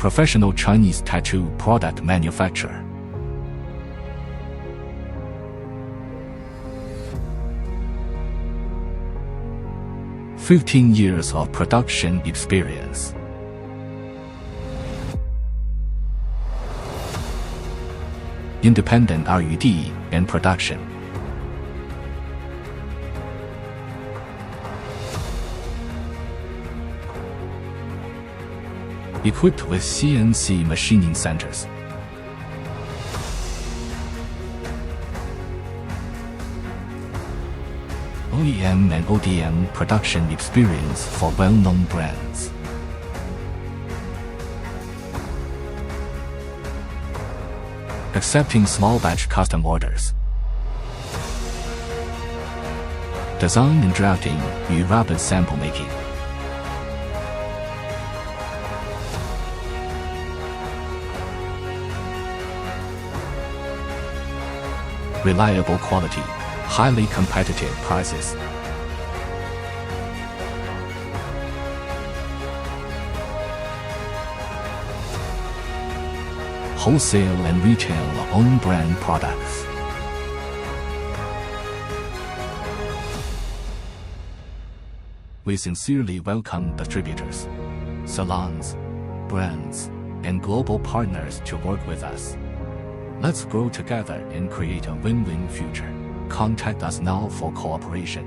professional Chinese tattoo product manufacturer. "15 years of production experience." Independent R&D and production. Equipped with CNC machining centers. OEM and ODM production experience for well-known brands. Accepting small batch custom orders. Design and drafting与 rapid sample making. Reliable quality, highly competitive prices. Wholesale and retail own brand products. We sincerely welcome distributors, salons, brands, and global partners to work with us. Let's grow together and create a win-win future. Contact us now for cooperation.